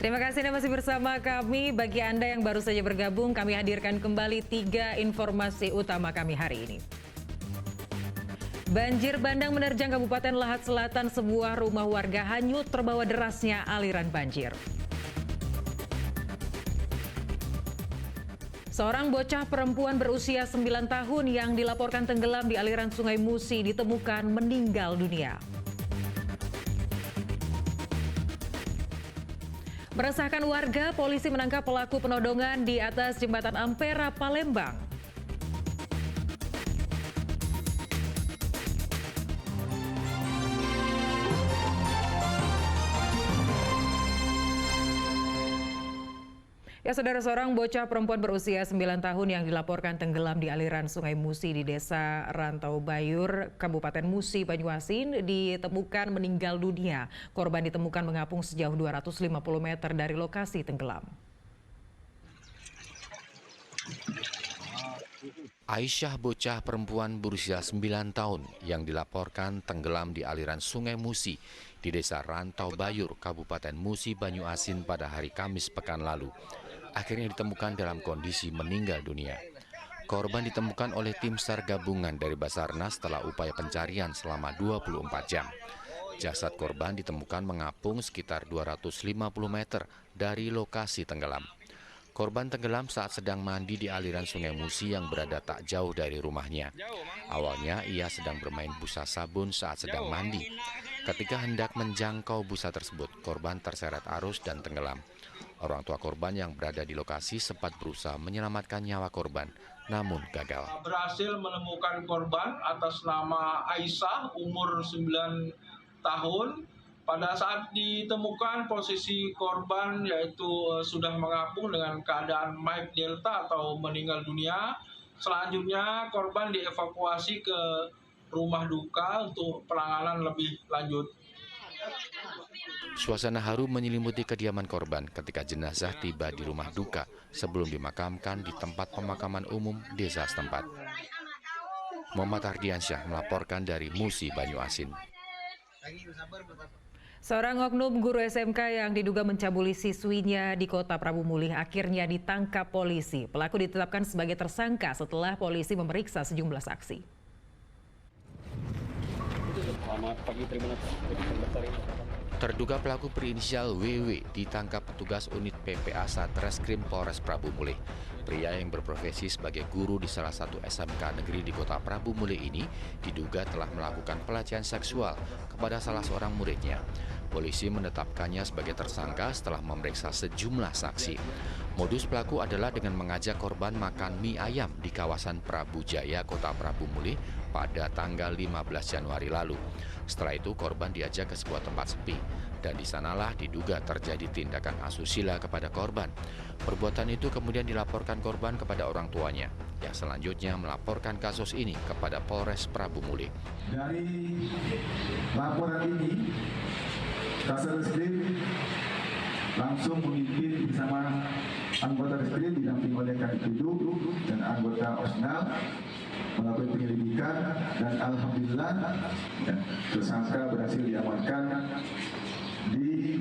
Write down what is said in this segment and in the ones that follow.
Terima kasih Anda masih bersama kami. Bagi Anda yang baru saja bergabung, kami hadirkan kembali 3 informasi utama kami hari ini. Banjir bandang menerjang Kabupaten Lahat Selatan, sebuah rumah warga hanyut terbawa derasnya aliran banjir. Seorang bocah perempuan berusia 9 tahun yang dilaporkan tenggelam di aliran Sungai Musi ditemukan meninggal dunia. Meresahkan warga, polisi menangkap pelaku penodongan di atas jembatan Ampera, Palembang. Ya, saudara, seorang bocah perempuan berusia 9 tahun yang dilaporkan tenggelam di aliran Sungai Musi di Desa Rantau Bayur, Kabupaten Musi, Banyuasin, ditemukan meninggal dunia. Korban ditemukan mengapung sejauh 250 meter dari lokasi tenggelam. Aisyah, bocah perempuan berusia 9 tahun yang dilaporkan tenggelam di aliran Sungai Musi di Desa Rantau Bayur, Kabupaten Musi, Banyuasin pada hari Kamis pekan lalu, akhirnya ditemukan dalam kondisi meninggal dunia. Korban ditemukan oleh tim SAR gabungan dari Basarnas setelah upaya pencarian selama 24 jam. Jasad korban ditemukan mengapung sekitar 250 meter dari lokasi tenggelam. Korban tenggelam saat sedang mandi di aliran Sungai Musi yang berada tak jauh dari rumahnya. Awalnya ia sedang bermain busa sabun saat sedang mandi. Ketika hendak menjangkau busa tersebut, korban terseret arus dan tenggelam. Orang tua korban yang berada di lokasi sempat berusaha menyelamatkan nyawa korban, namun gagal. Berhasil menemukan korban atas nama Aisyah, umur 9 tahun. Pada saat ditemukan, posisi korban yaitu sudah mengapung dengan keadaan Mike Delta atau meninggal dunia. Selanjutnya korban dievakuasi ke rumah duka untuk penanganan lebih lanjut. Suasana haru menyelimuti kediaman korban ketika jenazah tiba di rumah duka sebelum dimakamkan di tempat pemakaman umum desa setempat. Muhammad Ardiansyah melaporkan dari Musi, Banyuasin. Seorang oknum guru SMK yang diduga mencabuli siswinya di Kota Prabu Mulih akhirnya ditangkap polisi. Pelaku ditetapkan sebagai tersangka setelah polisi memeriksa sejumlah saksi. Selamat pagi, terima kasih. Terduga pelaku berinisial WW ditangkap petugas unit PPA Satreskrim Polres Prabu Mulih. Pria yang berprofesi sebagai guru di salah satu SMK negeri di Kota Prabu Mulih ini diduga telah melakukan pelecehan seksual kepada salah seorang muridnya. Polisi menetapkannya sebagai tersangka setelah memeriksa sejumlah saksi. Modus pelaku adalah dengan mengajak korban makan mie ayam di kawasan Prabu Jaya, Kota Prabu Mulih pada tanggal 15 Januari lalu. Setelah itu korban diajak ke sebuah tempat sepi dan di sanalah diduga terjadi tindakan asusila kepada korban. Perbuatan itu kemudian dilaporkan korban kepada orang tuanya yang selanjutnya melaporkan kasus ini kepada Polres Prabu Mulih. Dari laporan ini, Kasatreskrim langsung memimpin bersama anggota Reskrim didampingi oleh Kadipidum dan anggota Osnal melakukan penyelidikan dan alhamdulillah tersangka berhasil diamankan di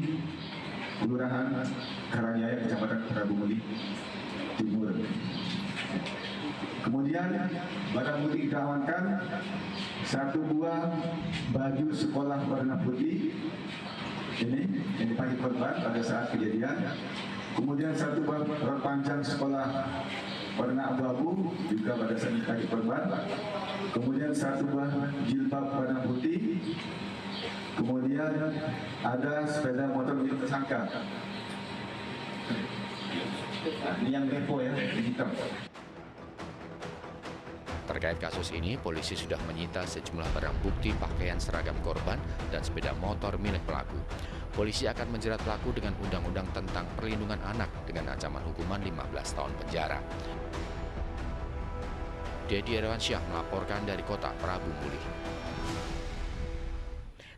Kelurahan Karanganyaya, Kecamatan Prabu Mulih Timur. Kemudian barang bukti kita amankan 1 buah baju sekolah warna putih ini yang dipakai korban pada saat kejadian. Kemudian 1 buah rok panjang sekolah warna abu-abu juga pada saat dipakai korban. Kemudian 1 buah jilbab warna putih. Kemudian ada sepeda motor milik tersangka. Nah, ini yang repo ya, hitam. Terkait kasus ini, polisi sudah menyita sejumlah barang bukti pakaian seragam korban dan sepeda motor milik pelaku. Polisi akan menjerat pelaku dengan undang-undang tentang perlindungan anak dengan ancaman hukuman 15 tahun penjara. Dedi Irawansyah melaporkan dari Kota Prabu Mulih.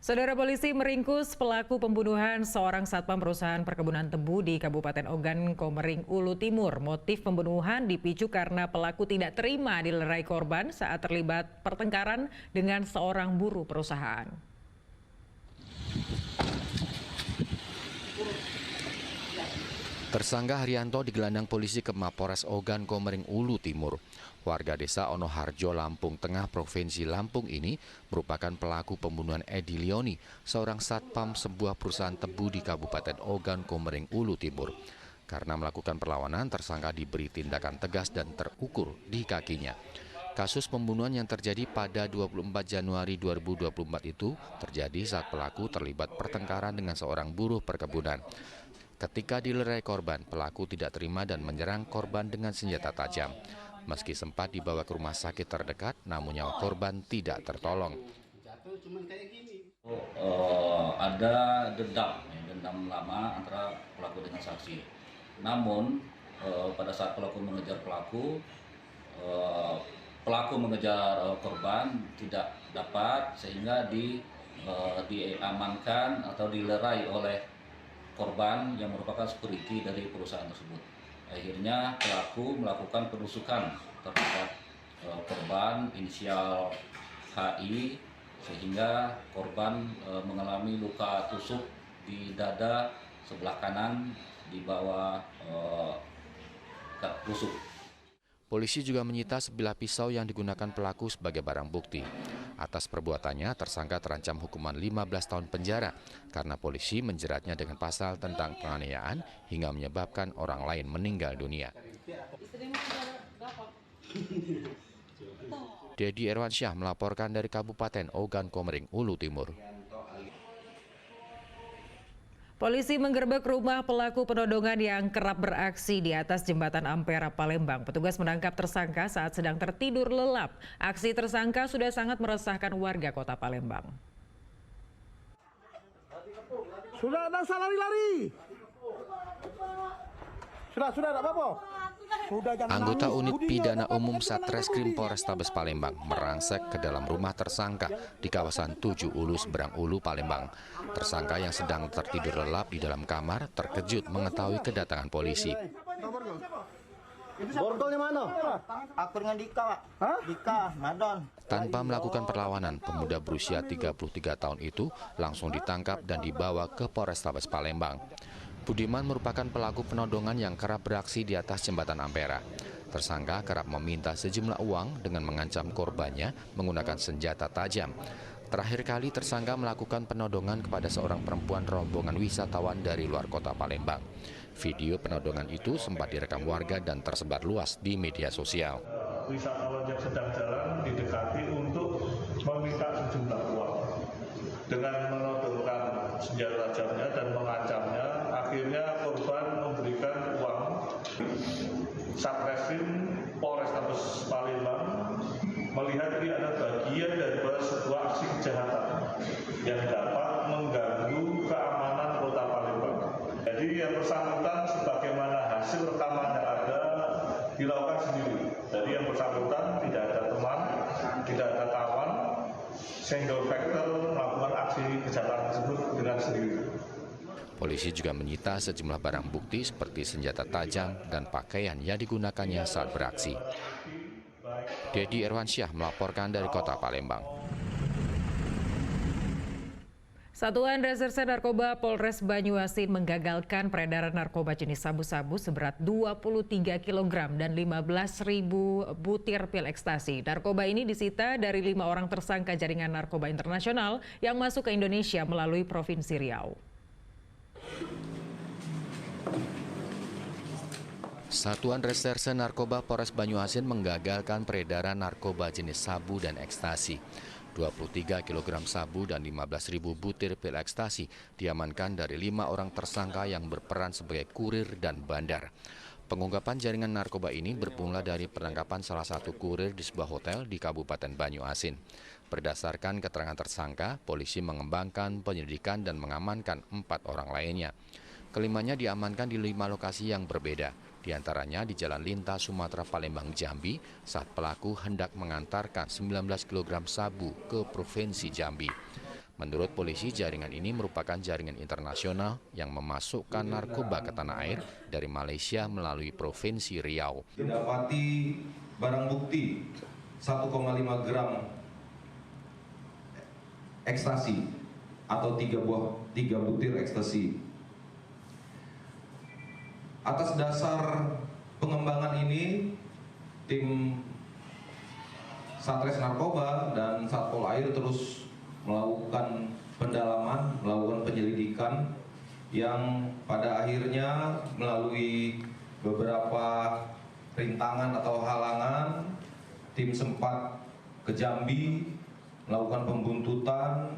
Saudara, polisi meringkus pelaku pembunuhan seorang satpam perusahaan perkebunan tebu di Kabupaten Ogan Komering Ulu Timur. Motif pembunuhan dipicu karena pelaku tidak terima dilerai korban saat terlibat pertengkaran dengan seorang buruh perusahaan. Tersangka Haryanto digelandang polisi ke Mapores Ogan Komering Ulu Timur. Warga desa Onoharjo, Lampung Tengah, Provinsi Lampung ini merupakan pelaku pembunuhan Edi Lioni, seorang satpam sebuah perusahaan tebu di Kabupaten Ogan Komering Ulu Timur. Karena melakukan perlawanan, tersangka diberi tindakan tegas dan terukur di kakinya. Kasus pembunuhan yang terjadi pada 24 Januari 2024 itu terjadi saat pelaku terlibat pertengkaran dengan seorang buruh perkebunan. Ketika dilerai korban, pelaku tidak terima dan menyerang korban dengan senjata tajam. Meski sempat dibawa ke rumah sakit terdekat, namun nyawa korban tidak tertolong. Ada dendam lama antara pelaku dengan saksi. Namun pada saat pelaku mengejar pelaku mengejar korban tidak dapat, sehingga diamankan atau dilerai oleh korban yang merupakan security dari perusahaan tersebut. Akhirnya pelaku melakukan penusukan terhadap korban inisial HI, sehingga korban mengalami luka tusuk di dada sebelah kanan di bawah tusuk. Polisi juga menyita sebilah pisau yang digunakan pelaku sebagai barang bukti. Atas perbuatannya, tersangka terancam hukuman 15 tahun penjara karena polisi menjeratnya dengan pasal tentang penganiayaan hingga menyebabkan orang lain meninggal dunia. Dedi Irwansyah melaporkan dari Kabupaten Ogan Komering Ulu Timur. Polisi menggerebek rumah pelaku penodongan yang kerap beraksi di atas jembatan Ampera, Palembang. Petugas menangkap tersangka saat sedang tertidur lelap. Aksi tersangka sudah sangat meresahkan warga kota Palembang. Sudah lari-lari. Sudah, tidak apa-apa. Anggota unit pidana umum Satreskrim Polrestabes Palembang merangsek ke dalam rumah tersangka di kawasan 7 Ulu, Seberang Ulu, Palembang. Tersangka yang sedang tertidur lelap di dalam kamar terkejut mengetahui kedatangan polisi. Borgolnya mana? Aku dengan Dika, Pak. Dika, Madon. Tanpa melakukan perlawanan, pemuda berusia 33 tahun itu langsung ditangkap dan dibawa ke Polrestabes Palembang. Budiman merupakan pelaku penodongan yang kerap beraksi di atas jembatan Ampera. Tersangka kerap meminta sejumlah uang dengan mengancam korbannya menggunakan senjata tajam. Terakhir kali tersangka melakukan penodongan kepada seorang perempuan rombongan wisatawan dari luar kota Palembang. Video penodongan itu sempat direkam warga dan tersebar luas di media sosial. Wisatawan yang sedang jalan didekati untuk meminta sejumlah uang. Dengan menodongkan senjata tajamnya dan mengancamnya, akhirnya korban memberikan uang. Satreskrim Polrestabes Palembang melihat ini ada bagian daripada sebuah aksi kejahatan yang dapat mengganggu keamanan kota Palembang. Jadi yang bersangkutan sebagaimana hasil rekaman yang ada dilakukan sendiri. Jadi yang bersangkutan tidak ada teman, tidak ada kawan, single factor melakukan aksi kejahatan tersebut dengan sendiri. Polisi juga menyita sejumlah barang bukti seperti senjata tajam dan pakaian yang digunakannya saat beraksi. Dedi Irwansyah melaporkan dari kota Palembang. Satuan Reserse Narkoba Polres Banyuasin menggagalkan peredaran narkoba jenis sabu-sabu seberat 23 kg dan 15.000 butir pil ekstasi. Narkoba ini disita dari 5 orang tersangka jaringan narkoba internasional yang masuk ke Indonesia melalui Provinsi Riau. Satuan Reserse Narkoba Polres Banyuasin menggagalkan peredaran narkoba jenis sabu dan ekstasi. 23 kg sabu dan 15.000 butir pil ekstasi diamankan dari 5 orang tersangka yang berperan sebagai kurir dan bandar. Pengungkapan jaringan narkoba ini bermula dari penangkapan salah satu kurir di sebuah hotel di Kabupaten Banyuasin. Berdasarkan keterangan tersangka, polisi mengembangkan penyelidikan dan mengamankan 4 orang lainnya. Kelimanya diamankan di 5 lokasi yang berbeda, di antaranya di Jalan Lintas Sumatera Palembang Jambi saat pelaku hendak mengantarkan 19 kg sabu ke Provinsi Jambi. Menurut polisi, jaringan ini merupakan jaringan internasional yang memasukkan narkoba ke tanah air dari Malaysia melalui Provinsi Riau. Didapati barang bukti 1,5 gram ekstasi atau 3 butir ekstasi. Atas dasar pengembangan ini, tim Satres Narkoba dan Satpol Air terus melakukan pendalaman, melakukan penyelidikan yang pada akhirnya melalui beberapa rintangan atau halangan, tim sempat ke Jambi melakukan pembuntutan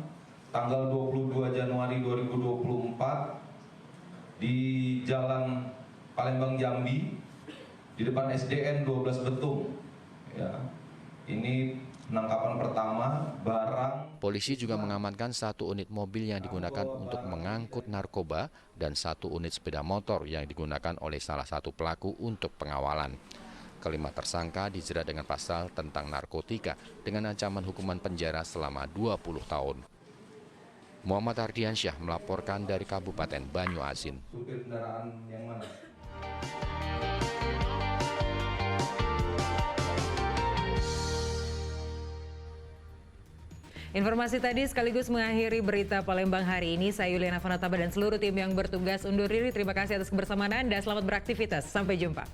tanggal 22 Januari 2024 di Jalan Palembang Jambi di depan SDN 12 Betung. Ya, ini penangkapan pertama barang. Polisi juga mengamankan 1 unit mobil yang digunakan untuk mengangkut narkoba dan 1 unit sepeda motor yang digunakan oleh salah satu pelaku untuk pengawalan. Kelima tersangka dijerat dengan pasal tentang narkotika dengan ancaman hukuman penjara selama 20 tahun. Muhammad Ardiansyah melaporkan dari Kabupaten Banyuasin. Supir kendaraan yang mana? Informasi tadi sekaligus mengakhiri berita Palembang hari ini. Saya Yuliana Fanataba dan seluruh tim yang bertugas undur diri. Terima kasih atas kebersamaan Anda. Selamat beraktivitas. Sampai jumpa.